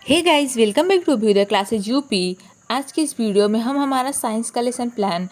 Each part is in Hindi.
Hey guys, welcome back to Abhyudaya classes UP. आज के इस वीडियो में हम हमारा साइंस का लेसन प्लान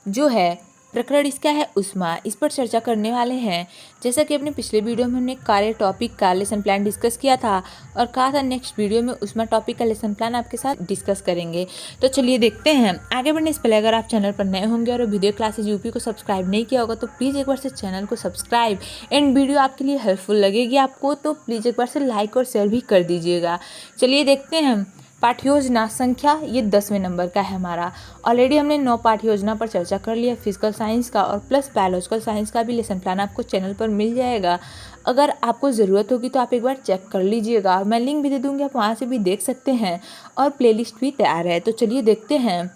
जो है प्रकरण इसका है उष्मा, इस पर चर्चा करने वाले हैं। जैसा कि अपने पिछले वीडियो में हमने कार्य टॉपिक का लेसन प्लान डिस्कस किया था और कहा था नेक्स्ट वीडियो में उष्मा टॉपिक का लेसन प्लान आपके साथ डिस्कस करेंगे। तो चलिए देखते हैं। आगे बढ़ने से पहले अगर आप चैनल पर नए होंगे और अभ्युदय क्लासेज यूपी को सब्सक्राइब नहीं किया होगा तो प्लीज़ एक बार से चैनल को सब्सक्राइब एंड वीडियो आपके लिए हेल्पफुल लगेगी आपको तो प्लीज़ एक बार से लाइक और शेयर भी कर दीजिएगा। चलिए देखते हैं। पाठ्य योजना संख्या ये 10वें नंबर का है हमारा। ऑलरेडी हमने 9 पाठ्य योजना पर चर्चा कर लिया, फिजिकल साइंस का और प्लस बायोलॉजिकल साइंस का भी लेसन प्लान आपको चैनल पर मिल जाएगा। अगर आपको ज़रूरत होगी तो आप एक बार चेक कर लीजिएगा, मैं लिंक भी दे दूँगी, आप वहाँ से भी देख सकते हैं और प्लेलिस्ट भी तैयार है। तो चलिए देखते हैं।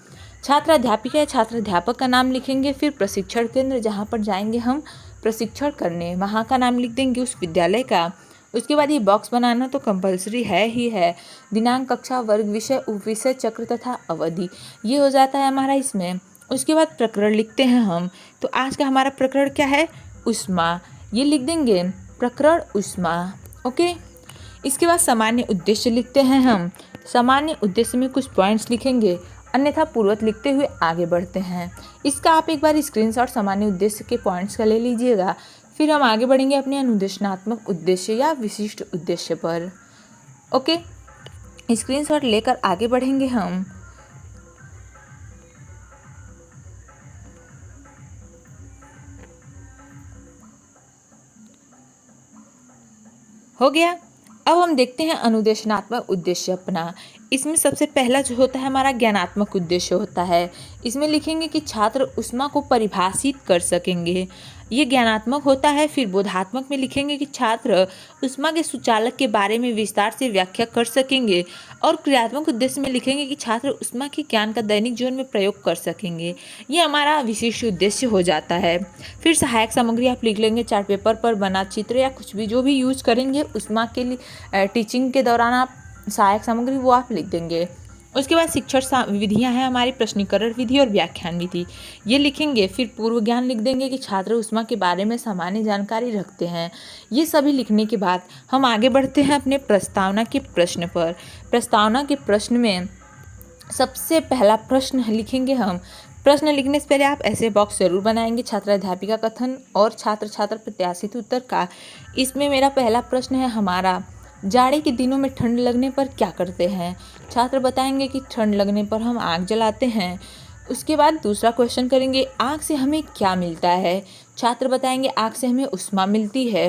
छात्र अध्यापिका या छात्र अध्यापक का नाम लिखेंगे, फिर प्रशिक्षण केंद्र जहाँ पर जाएंगे हम प्रशिक्षण करने, वहाँ का नाम लिख देंगे उस विद्यालय का। उसके बाद ये बॉक्स बनाना तो कंपलसरी है ही है। दिनांक, कक्षा, वर्ग, विषय, उपविषय, चक्र तथा अवधि ये हो जाता है हमारा इसमें। उसके बाद प्रकरण लिखते हैं हम। तो आज का हमारा प्रकरण क्या है? उष्मा। ये लिख देंगे प्रकरण उष्मा। ओके। इसके बाद सामान्य उद्देश्य लिखते हैं हम। सामान्य उद्देश्य में कुछ पॉइंट्स लिखेंगे, अन्यथा पूर्वत लिखते हुए आगे बढ़ते हैं। इसका आप एक बार स्क्रीनशॉट सामान्य उद्देश्य के पॉइंट्स का ले लीजिएगा। फिर हम आगे बढ़ेंगे अपने अनुदेशनात्मक उद्देश्य या विशिष्ट उद्देश्य पर। ओके, स्क्रीनशॉट लेकर आगे बढ़ेंगे हम। हो गया। अब हम देखते हैं अनुदेशनात्मक उद्देश्य अपना। इसमें सबसे पहला जो होता है हमारा ज्ञानात्मक उद्देश्य होता है। इसमें लिखेंगे कि छात्र उष्मा को परिभाषित कर सकेंगे, ये ज्ञानात्मक होता है। फिर बोधात्मक में लिखेंगे कि छात्र उष्मा के सुचालक के बारे में विस्तार से व्याख्या कर सकेंगे। और क्रियात्मक उद्देश्य में लिखेंगे कि छात्र उष्मा के ज्ञान का दैनिक जीवन में प्रयोग कर सकेंगे। ये हमारा विशिष्ट उद्देश्य हो जाता है। फिर सहायक सामग्री आप लिख लेंगे, चार्ट पेपर पर बना चित्र या कुछ भी जो भी यूज करेंगे उष्मा के लिए टीचिंग के दौरान आप सहायक सामग्री वो आप लिख देंगे। उसके बाद शिक्षण विधियां हैं हमारी, प्रश्नीकरण विधि और व्याख्यान विधि ये लिखेंगे। फिर पूर्व ज्ञान लिख देंगे कि छात्र उष्मा के बारे में सामान्य जानकारी रखते हैं। ये सभी लिखने के बाद हम आगे बढ़ते हैं अपने प्रस्तावना के प्रश्न पर। प्रस्तावना के प्रश्न में सबसे पहला प्रश्न लिखेंगे हम। प्रश्न लिखने से पहले आप ऐसे बॉक्स जरूर बनाएंगे, छात्र अध्यापिका कथन और छात्र छात्र प्रत्याशित उत्तर का। इसमें मेरा पहला प्रश्न है हमारा, जाड़े के दिनों में ठंड लगने पर क्या करते हैं? छात्र बताएंगे कि ठंड लगने पर हम आग जलाते हैं। उसके बाद दूसरा क्वेश्चन करेंगे, आग से हमें क्या मिलता है? छात्र बताएंगे आग से हमें उष्मा मिलती है।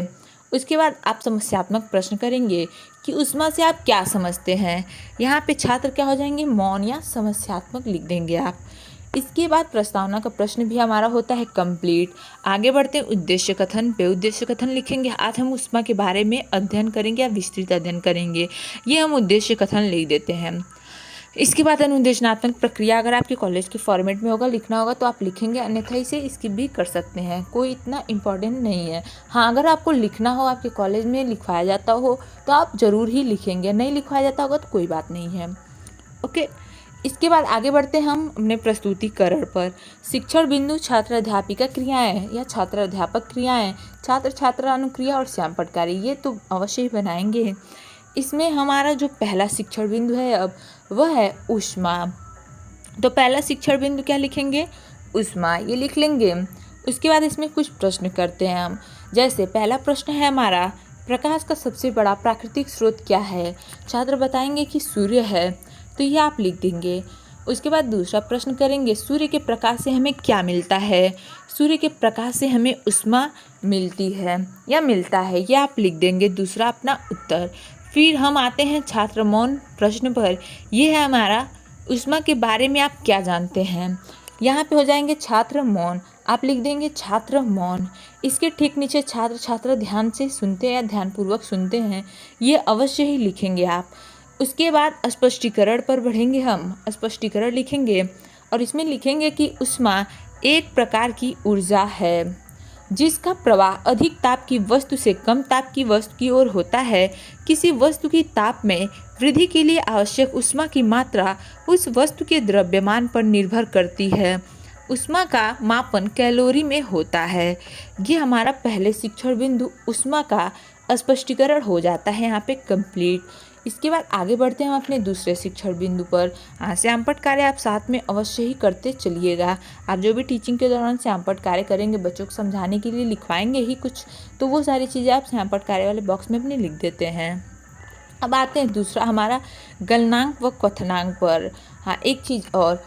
उसके बाद आप समस्यात्मक प्रश्न करेंगे कि उष्मा से आप क्या समझते हैं? यहाँ पे छात्र क्या हो जाएंगे, मौन या समस्यात्मक लिख देंगे आप। इसके बाद प्रस्तावना का प्रश्न भी हमारा होता है कंप्लीट। आगे बढ़ते हैं उद्देश्य कथन पे। उद्देश्य कथन लिखेंगे, आज हम उष्मा के बारे में अध्ययन करेंगे या विस्तृत अध्ययन करेंगे, ये हम उद्देश्य कथन लिख देते हैं। इसके बाद अनुदेशनात्मक प्रक्रिया अगर आपके कॉलेज के फॉर्मेट में होगा, लिखना होगा तो आप लिखेंगे, अन्यथा इसे स्किप भी कर सकते हैं, कोई इतना इम्पोर्टेंट नहीं है। हाँ, अगर आपको लिखना हो, आपके कॉलेज में लिखवाया जाता हो तो आप ज़रूर ही लिखेंगे, नहीं लिखवाया जाता होगा तो कोई बात नहीं है। ओके। इसके बाद आगे बढ़ते हैं हम अपने प्रस्तुतिकरण पर। शिक्षण बिंदु, छात्र अध्यापिका क्रियाएं या छात्र अध्यापक क्रियाएं, छात्र छात्र अनुक्रिया और श्याम पटकारी ये तो अवश्य ही बनाएंगे। इसमें हमारा जो पहला शिक्षण बिंदु है अब वह है उष्मा। तो पहला शिक्षण बिंदु क्या लिखेंगे, उष्मा, ये लिख लेंगे। उसके बाद इसमें कुछ प्रश्न करते हैं हम। जैसे पहला प्रश्न है हमारा, प्रकाश का सबसे बड़ा प्राकृतिक स्रोत क्या है? छात्र बताएंगे कि सूर्य है, तो ये आप लिख देंगे। उसके बाद दूसरा प्रश्न करेंगे, सूर्य के प्रकाश से हमें क्या मिलता है? सूर्य के प्रकाश से हमें उष्मा मिलती है या मिलता है, ये आप लिख देंगे दूसरा अपना उत्तर। फिर हम आते हैं छात्र मौन प्रश्न पर। यह है हमारा, उष्मा के बारे में आप क्या जानते हैं? यहाँ पे हो जाएंगे छात्र मौन, आप लिख देंगे छात्र मौन। इसके ठीक नीचे छात्र छात्र ध्यान से सुनते हैं या ध्यानपूर्वक सुनते हैं, ये अवश्य ही लिखेंगे आप। उसके बाद स्पष्टीकरण पर बढ़ेंगे हम। स्पष्टीकरण लिखेंगे और इसमें लिखेंगे कि उष्मा एक प्रकार की ऊर्जा है जिसका प्रवाह अधिक ताप की वस्तु से कम ताप की वस्तु की ओर होता है। किसी वस्तु की ताप में वृद्धि के लिए आवश्यक उष्मा की मात्रा उस वस्तु के द्रव्यमान पर निर्भर करती है। उष्मा का मापन कैलोरी में होता है। ये हमारा पहले शिक्षण बिंदु उष्मा का स्पष्टीकरण हो जाता है यहाँ पे कंप्लीट। इसके बाद आगे बढ़ते हैं हम अपने दूसरे शिक्षण बिंदु पर। श्यामपट्ट कार्य आप साथ में अवश्य ही करते चलिएगा। आप जो भी टीचिंग के दौरान श्यामपट्ट कार्य करेंगे, बच्चों को समझाने के लिए लिखवाएंगे ही कुछ, तो वो सारी चीज़ें आप श्यामपट्ट कार्य वाले बॉक्स में अपने लिख देते हैं। अब आते हैं दूसरा हमारा गलनांक व क्वथनांक पर। एक चीज़ और,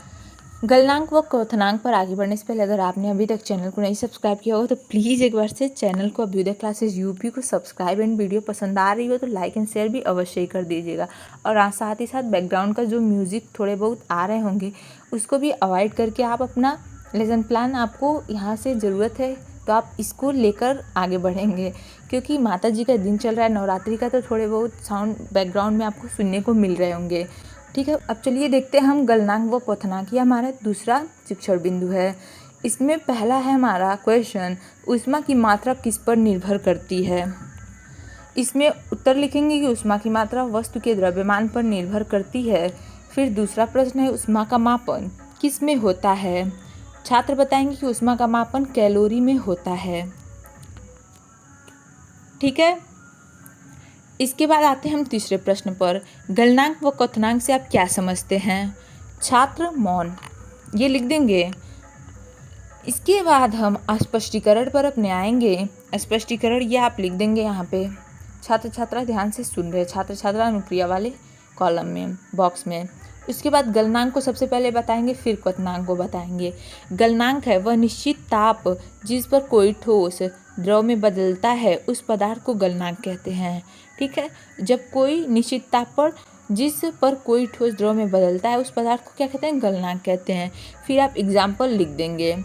गलनांक व क्वथनांक पर आगे बढ़ने से पहले अगर आपने अभी तक चैनल को नहीं सब्सक्राइब किया होगा तो प्लीज़ एक बार से चैनल को अभ्युदय क्लासेस यूपी को सब्सक्राइब, एंड वीडियो पसंद आ रही हो तो लाइक एंड शेयर भी अवश्य ही कर दीजिएगा। और साथ ही साथ बैकग्राउंड का जो म्यूज़िक थोड़े बहुत आ रहे होंगे उसको भी अवॉइड करके आप अपना लेसन प्लान, आपको यहाँ से ज़रूरत है तो आप इसको लेकर आगे बढ़ेंगे, क्योंकि माता जी का दिन चल रहा है नवरात्रि का, तो थोड़े बहुत साउंड बैकग्राउंड में आपको सुनने को मिल रहे होंगे। ठीक है, अब चलिए देखते हैं हम गलनांक व क्वथनांक। ये हमारा दूसरा शिक्षण बिंदु है। इसमें पहला है हमारा क्वेश्चन, ऊष्मा की मात्रा किस पर निर्भर करती है। इसमें उत्तर लिखेंगे कि ऊष्मा की मात्रा वस्तु के द्रव्यमान पर निर्भर करती है। फिर दूसरा प्रश्न है, ऊष्मा का मापन किस में होता है। छात्र बताएंगे कि ऊष्मा का मापन कैलोरी में होता है। ठीक है, इसके बाद आते हैं हम तीसरे प्रश्न पर। गलनांक व क्वथनांक से आप क्या समझते हैं। छात्र मौन, ये लिख देंगे। इसके बाद हम स्पष्टीकरण पर अपने आएंगे। स्पष्टीकरण ये आप लिख देंगे यहाँ पे। छात्र छात्रा ध्यान से सुन रहे, छात्र छात्रा अनुक्रिया वाले कॉलम में, बॉक्स में। उसके बाद गलनांक को सबसे पहले बताएंगे, फिर क्वथनांक को बताएंगे। गलनांक है वह निश्चित ताप जिस पर कोई ठोस द्रव में बदलता है, उस पदार्थ को गलनांक कहते हैं। ठीक है, जब कोई निश्चित ताप पर जिस पर कोई ठोस द्रव में बदलता है उस पदार्थ को क्या कहते हैं, गलनांक कहते हैं। फिर आप एग्जाम्पल लिख देंगे।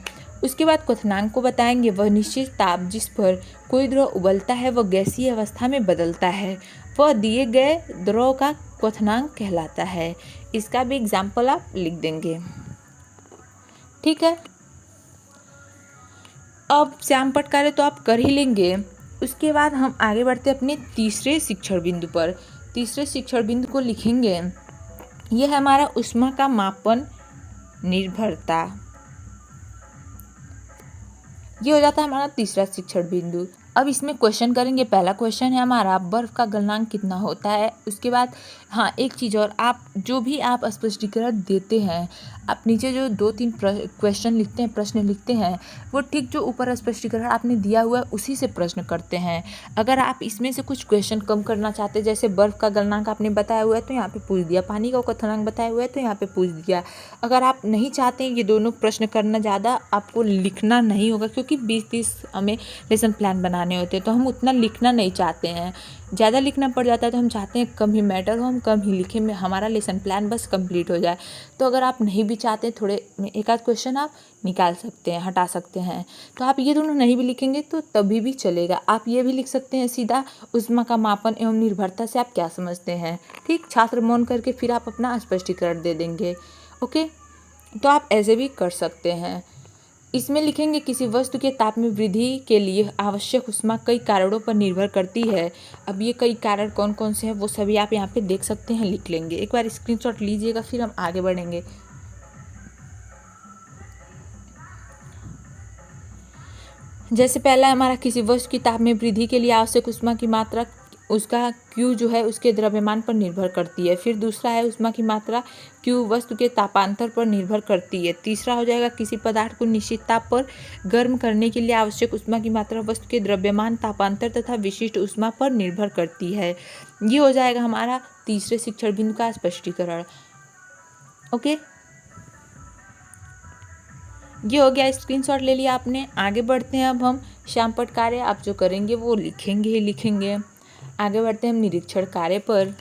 उसके बाद क्वथनांक को बताएंगे, वह निश्चित ताप जिस पर कोई द्रव उबलता है वह गैसीय अवस्था में बदलता है, वह दिए गए द्रव का क्वथनांक कहलाता है। इसका भी एग्जाम्पल आप लिख देंगे। ठीक है, अब श्यामपट्ट कार्य तो आप कर ही लेंगे। उसके बाद हम आगे बढ़ते अपने तीसरे शिक्षण बिंदु पर। तीसरे शिक्षण बिंदु को लिखेंगे, यह है हमारा ऊष्मा का मापन निर्भरता। ये हो जाता है हमारा तीसरा शिक्षण बिंदु। अब इसमें क्वेश्चन करेंगे। पहला क्वेश्चन है हमारा, बर्फ़ का गलनांक कितना होता है। उसके बाद एक चीज़ और, आप जो भी आप स्पष्टीकरण देते हैं, आप नीचे जो 2-3 क्वेश्चन लिखते हैं, प्रश्न लिखते हैं, वो ठीक जो ऊपर स्पष्टीकरण आपने दिया हुआ है उसी से प्रश्न करते हैं। अगर आप इसमें से कुछ क्वेश्चन कम करना चाहते हैं, जैसे बर्फ़ का गलनांक आपने बताया हुआ है तो यहाँ पे पूछ दिया, पानी का क्वथनांक बताया हुआ है तो यहाँ पे पूछ दिया। अगर आप नहीं चाहते ये दोनों प्रश्न करना, ज़्यादा आपको लिखना नहीं होगा, क्योंकि 20-30 हमें लेसन प्लान बनाने होते हैं, तो हम उतना लिखना नहीं चाहते हैं। ज़्यादा लिखना पड़ जाता है तो हम चाहते हैं कम ही मैटर हो, हम कम ही लिखें, में हमारा लेसन प्लान बस कंप्लीट हो जाए। तो अगर आप नहीं भी चाहते, थोड़े एक आध क्वेश्चन आप निकाल सकते हैं, हटा सकते हैं। तो आप ये दोनों नहीं भी लिखेंगे तो तभी भी चलेगा। आप ये भी लिख सकते हैं सीधा, ऊष्मा का मापन एवं निर्भरता से आप क्या समझते हैं। ठीक, छात्र मौन करके फिर आप अपना स्पष्टीकरण दे देंगे। ओके, तो आप ऐसे भी कर सकते हैं। इसमें लिखेंगे, किसी वस्तु के ताप में वृद्धि के लिए आवश्यक ऊष्मा कई कारणों पर निर्भर करती है। अब ये कई कारण कौन कौन से हैं वो सभी आप यहाँ पे देख सकते हैं, लिख लेंगे। एक बार स्क्रीनशॉट लीजिएगा, फिर हम आगे बढ़ेंगे। जैसे पहला हमारा, किसी वस्तु की ताप में वृद्धि के लिए आवश्यक ऊष्मा की मात्रा, उसका Q जो है उसके द्रव्यमान पर निर्भर करती है। फिर दूसरा है, ऊष्मा की मात्रा Q वस्तु के तापांतर पर निर्भर करती है। तीसरा हो जाएगा, किसी पदार्थ को निश्चित ताप पर गर्म करने के लिए आवश्यक ऊष्मा की मात्रा वस्तु के द्रव्यमान, तापांतर तथा विशिष्ट ऊष्मा पर निर्भर करती है। ये हो जाएगा हमारा तीसरे शिक्षण बिंदु का स्पष्टीकरण। ओके, ये हो गया, स्क्रीनशॉट ले लिया आपने। आगे बढ़ते हैं अब हम श्यामपट्ट कार्य आप जो करेंगे वो लिखेंगे ही लिखेंगे। आगे बढ़ते हैं हम निरीक्षण कार्य पर।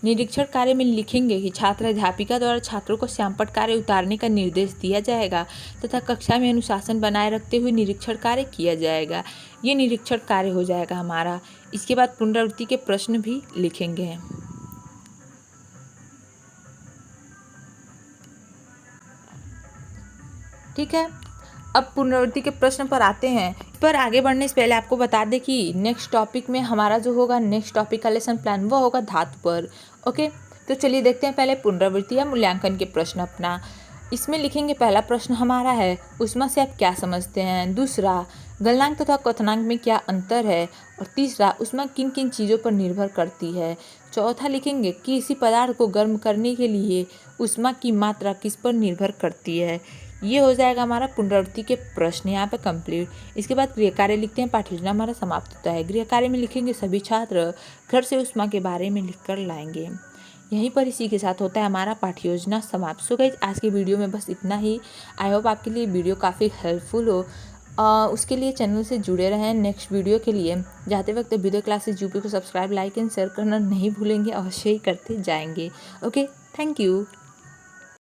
निरीक्षण कार्य में लिखेंगे कि छात्र अध्यापिका द्वारा छात्रों को श्यामपट्ट कार्य उतारने का निर्देश दिया जाएगा तथा कक्षा में अनुशासन बनाए रखते हुए निरीक्षण कार्य किया जाएगा। ये निरीक्षण कार्य हो जाएगा हमारा। इसके बाद पुनरावृत्ति के प्रश्न भी लिखेंगे। ठीक है, अब पुनरावृत्ति के प्रश्न पर आते हैं। पर आगे बढ़ने से पहले आपको बता दें कि नेक्स्ट टॉपिक में हमारा जो होगा, नेक्स्ट टॉपिक का लेसन प्लान वो होगा धातु पर। ओके, तो चलिए देखते हैं पहले पुनरावृत्ति या मूल्यांकन के प्रश्न अपना। इसमें लिखेंगे पहला प्रश्न हमारा है ऊष्मा से आप क्या समझते हैं। दूसरा, गलनांक तथा क्वथनांक में क्या अंतर है। और तीसरा, ऊष्मा किन किन चीज़ों पर निर्भर करती है। चौथा लिखेंगे कि किसी पदार्थ को गर्म करने के लिए ऊष्मा की मात्रा किस पर निर्भर करती है। ये हो जाएगा हमारा पुनरावृत्ति के प्रश्न यहाँ पे कंप्लीट। इसके बाद गृह कार्य लिखते हैं, पाठ्य योजना हमारा समाप्त होता है। गृह कार्य में लिखेंगे सभी छात्र घर से ऊष्मा के बारे में लिखकर लाएंगे। यहीं पर इसी के साथ होता है हमारा पाठ्य योजना समाप्त। सो गाइस, आज की वीडियो में बस इतना ही। आई होप आपके लिए वीडियो काफ़ी हेल्पफुल हो। उसके लिए चैनल से जुड़े रहें। नेक्स्ट वीडियो के लिए जाते वक्त वीडियो क्लासेस यूपी को सब्सक्राइब, लाइक एंड शेयर करना नहीं भूलेंगे, अवश्य ही करते जाएंगे। Okay, thank you.